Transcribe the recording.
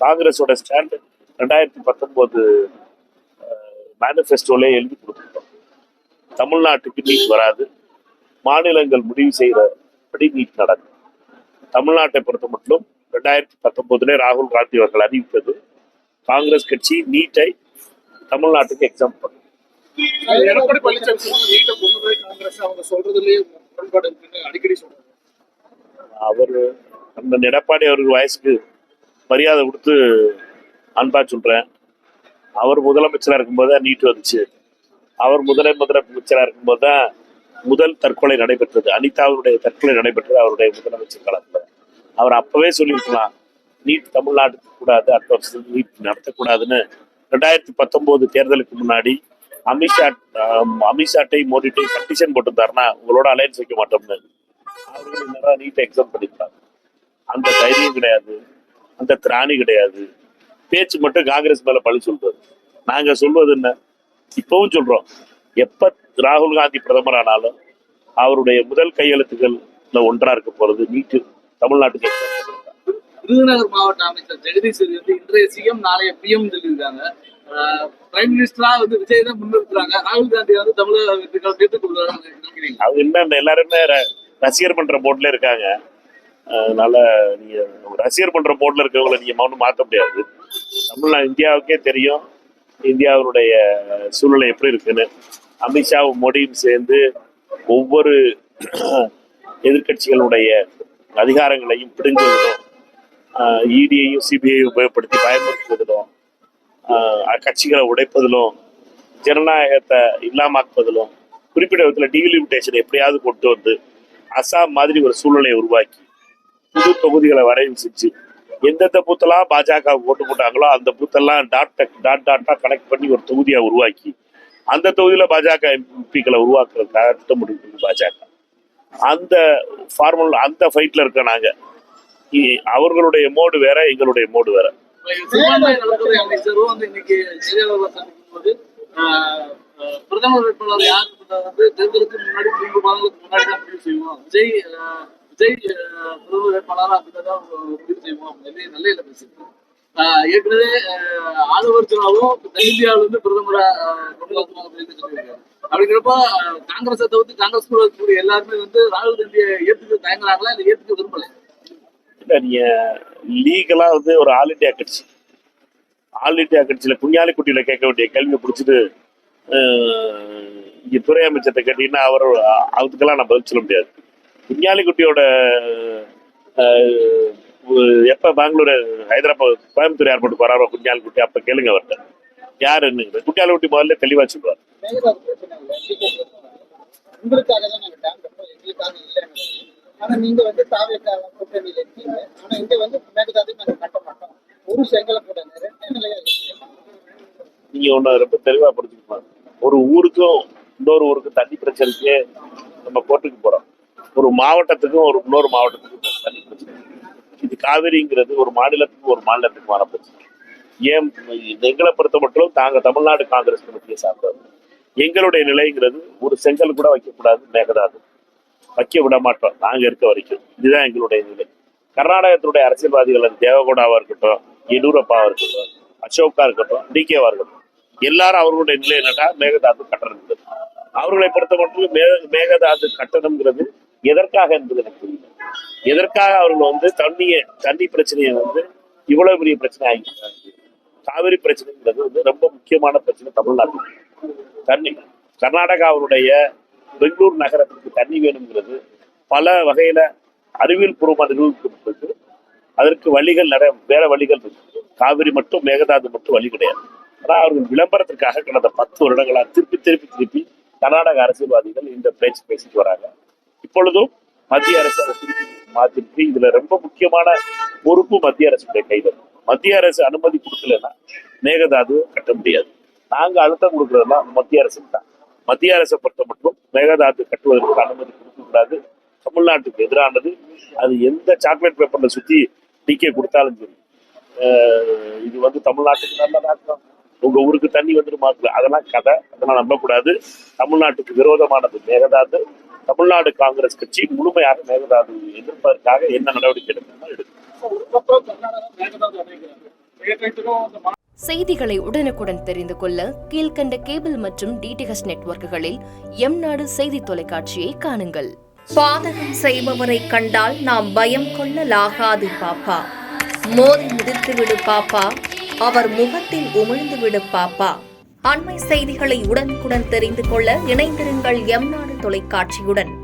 காங்கிரஸோட ஸ்டாண்ட் 2019 மேனிஃபெஸ்டோலே எழுதி கொடுத்துட்டோம். தமிழ்நாட்டுக்கு நீட் வராது, மாநிலங்கள் முடிவு செய்யறபடி நீட் நடக்கும். தமிழ்நாட்டை பொறுத்த மட்டும் 2019 ராகுல் காந்தி அவர்கள் அறிவித்தது, காங்கிரஸ் கட்சி நீட்டை தமிழ்நாட்டுக்கு எக்ஸாம் பண்ணும். எடப்பாடி பழனிசாமி நீட்டை கொண்டு காங்கிரஸ் அவங்க சொல்றதுலயே முரண்பாடு இருக்குன்னு அடிக்கடி சொல்றாங்க. அவர் அந்த எடப்பாடி அவர்கள் வயசுக்கு மரியாதை கொடுத்து அன்பா சொல்றேன். அவர் முதலமைச்சராக இருக்கும்போது தான் நீட் வந்துச்சு. அவர் முதலமைச்சராக இருக்கும்போது தான் முதல் தற்கொலை நடைபெற்றது. அனிதாவுடைய தற்கொலை நடைபெற்றது அவருடைய முதலமைச்சர் காலத்தில். அவர் அப்பவே சொல்லியிருக்கலாம், நீட் தமிழ்நாட்டுக்கு கூடாது, அடுத்த வருஷம் நீட் நடத்தக்கூடாதுன்னு. 2019 தேர்தலுக்கு முன்னாடி அமித்ஷாட்டை மோடிட்டை கண்டிஷன் போட்டுருந்தாருன்னா உங்களோட அலையன்ஸ் வைக்க மாட்டோம்னு. அவர்கள் என்னடா நீட்டை எக்ஸாம் பண்ணிருக்காங்க. அந்த தைரியம் கிடையாது, அந்த திராணி கிடையாது. பேச்சு மட்டும் காங்கிரஸ் மேல பழி சொல்றது. நாங்க சொல்வது என்ன, இப்பவும் சொல்றோம், எப்ப ராகுல் காந்தி பிரதமர் ஆனாலும் அவருடைய முதல் கையெழுத்துக்கள்ல ஒன்றா இருக்க போறது நீட்டு தமிழ்நாட்டுக்கு. விருதுநகர் மாவட்ட அமைச்சர் ஜெகதீஷ் வந்து இன்றைய சிஎம் நாளைய பிஎம் சொல்லியிருக்காங்க. பிரைம் மினிஸ்டரா வந்து விஜய் தான் முன்னிறுத்துறாங்க. ராகுல் காந்தி வந்து தமிழக நினைக்கிறீங்க? அவங்க என்ன எல்லாருமே ரசிகர் பண்ற போர்ட்ல இருக்காங்க. அதனால நீங்க ரசிகர் பண்ற போர்ட்ல இருக்கவங்களை நீங்க மௌனம் மாற்ற முடியாது. இந்தியாவுக்கே தெரியும் இந்தியாவுடைய சூழ்நிலை எப்படி இருக்குன்னு. அமித்ஷாவும் மோடியும் சேர்ந்து ஒவ்வொரு எதிர்கட்சிகளுடைய அதிகாரங்களையும் பிடுங்குவதிலும், இடியையும் சிபிஐயும் உபயோகப்படுத்தி பயன்படுத்துவதிலும், கட்சிகளை உடைப்பதிலும், ஜனநாயகத்தை இல்லாமக்குவதிலும், குறிப்பிட்ட விதத்தில் டீலிமிட்டேஷன் எப்படியாவது கொண்டு வந்து அசாம் மாதிரி ஒரு சூழ்நிலையை உருவாக்கி புது தொகுதிகளை வரைவு செஞ்சு எந்தெந்த பூத்தெல்லாம் பாஜக ஓட்டு போட்டாங்களோ அந்த பூத்தெல்லாம் டாட்டா கனெக்ட் பண்ணி ஒரு தொகுதியை உருவாக்கி அந்த தொகுதியில பாஜக எம்பிக்களை உருவாக்குறதுக்காக திட்டமிட்டு பாஜக அந்த ஃபார்முலா, அந்த ஃபைட்ல இருக்க நாங்க. அவர்களுடைய மோடு வேற, எங்களுடைய மோடு வேற. பிரதமர் வேட்பாளர் யார் வந்து தேர்தலுக்கு முன்னாடி 3 மாதங்களுக்கு முன்னாடி தான் முடிவு செய்வோம். விஜய் பிரதமர் வேட்பாளராக அப்படிதான் முடிவு செய்வோம் அப்படின்னு நல்ல பேசியிருக்கோம். ஏற்கனவே ஆளுவர் ஜனாவும் தென்னிந்தியாவில இருந்து பிரதமரா கொண்டு வரணும் அப்படின்னு சொல்லியிருக்காரு. அப்படிங்கிறப்ப காங்கிரஸை தவிர்த்து காங்கிரஸ் கூட இருக்கக்கூடிய எல்லாருமே வந்து ராகுல் காந்தியை ஏற்றுக்க தயங்குறாங்களா, இல்லை ஏற்றுக்க விரும்பல? இல்ல, நீங்க லீகலா வந்து ஒரு ஆல் இண்டியா கட்சி, ஆல் இண்டியா கட்சியில குஞ்ஞாலி குட்டியில கேட்க வேண்டிய கேள்வியை பிடிச்சிட்டு இங்க துறை அமைச்சர்கிட்ட கேட்டீங்கன்னா அதுக்கெல்லாம் நான் பதில் சொல்ல முடியாது. குஞ்ஞாலி குட்டியோட எப்ப பெங்களூரு, ஹைதராபாத், கோயம்புத்தூர் ஏர்போர்ட்டுக்கு வராரோ குஞ்ஞாலி குட்டி, அப்ப கேளுங்க அவர்கிட்ட யாருன்னு. குஞ்ஞாலி குட்டி முதல்ல தெளிவா சொல்லுவார். நீங்க ஒண்ணு ரொம்ப தெளிவா புரிஞ்சுக்கணும். ஒரு ஊருக்கும் இன்னொரு ஊருக்கும் தண்ணி பிரச்சனைக்கு நம்ம கோர்ட்டுக்கு போறோம். ஒரு மாவட்டத்துக்கும் இன்னொரு மாவட்டத்துக்கும் தண்ணி பிரச்சனை. இது காவிரிங்கிறது ஒரு மாநிலத்துக்கும் ஒரு மாநிலத்துக்குமான பிரச்சனை. ஏன் எங்களை பொறுத்த மட்டும் தாங்க தமிழ்நாடு காங்கிரஸ் கமிட்டியை சார்ந்தது. எங்களுடைய நிலைங்கிறது ஒரு செங்கல் கூட வைக்கக்கூடாது, மேகதாது வைக்க விட மாட்டோம் நாங்க இருக்க வரைக்கும். இதுதான் எங்களுடைய நிலை. கர்நாடகத்தினுடைய அரசியல்வாதிகள் தேவகவுடாவா இருக்கட்டும், எடியூரப்பாவா இருக்கட்டும், அசோகா இருக்கட்டும், டிகேவா இருக்கட்டும், எல்லாரும் அவர்களுடைய நிலை என்னட்டா மேகதாது கட்டணம். அவர்களை பொறுத்த மட்டும் மேகதாது கட்டணம்ங்கிறது எதற்காக என்பது எனக்கு தெரியல. எதற்காக அவர்கள் வந்து தண்ணி பிரச்சனையை வந்து இவ்வளவு பெரிய பிரச்சனை ஆகிட்டாங்க. காவிரி பிரச்சனைங்கிறது வந்து ரொம்ப முக்கியமான பிரச்சனை தமிழ்நாட்டுக்கு. தண்ணி கர்நாடகாவுடைய பெங்களூர் நகரத்துக்கு தண்ணி வேணுங்கிறது பல வகையில அறிவியல் பூர்வமாக நிரூபிக்கப்பட்டு அதற்கு வழிகள் வேற வழிகள் இருக்கு. காவிரி மட்டும் மேகதாது மட்டும் வழி கிடையாது. ஆனால் அவர்கள் விளம்பரத்திற்காக கடந்த 10 வருடங்களா திருப்பி கர்நாடக அரசியல்வாதிகள் இந்த பேச்சு பேசிட்டு வராங்க. இப்பொழுதும் மத்திய அரசு அதை திருப்பி மாத்திருக்கு. இதுல ரொம்ப முக்கியமான பொறுப்பு மத்திய அரசுடைய கைது. மத்திய அரசு அனுமதி கொடுக்கலன்னா மேகதாது கட்ட முடியாது. நாங்க அழுத்தம் கொடுக்கறதெல்லாம் மத்திய அரசு தான். மத்திய அரசை பொறுத்த மட்டும் மேகதாது கட்டுவதற்கு அனுமதி கொடுக்கக்கூடாது. தமிழ்நாட்டுக்கு எதிரானது. அது எந்த சாக்லேட் பேப்பர்ல சுத்தி டிக்கே கொடுத்தாலும் சரி, இது வந்து தமிழ்நாட்டுக்கு நல்லதாக, உங்க ஊருக்கு தண்ணி வந்துட்டு மாத்துல, அதெல்லாம் கதை, அதெல்லாம் நம்பக்கூடாது. தமிழ்நாட்டுக்கு விரோதமானது மேகதாது. தமிழ்நாடு காங்கிரஸ் கட்சி முழுமையாக மேகதாது எதிர்ப்பதற்காக என்ன நடவடிக்கை எடுக்கணும்னா எடுக்கும். ஒவ்வொருத்தரும் அந்த செய்திகளை உடனுக்குடன் தெரிந்து கொள்ள கீழ்க்கண்ட கேபிள் மற்றும் டிடிஎச் நெட்வொர்க்குகளில் எம்நாடு செய்தி தொலைக்காட்சியை காணுங்கள். பாதகம் செய்பவரை கண்டால் நாம் பயம் கொள்ளலாகாது பாப்பா. மோதி மிதித்துவிடு பாப்பா, அவர் முகத்தில் உமிழ்ந்துவிடு பாப்பா. அண்மை செய்திகளை உடனுக்குடன் தெரிந்து கொள்ள இணைந்திருங்கள் எம்நாடு தொலைக்காட்சியுடன்.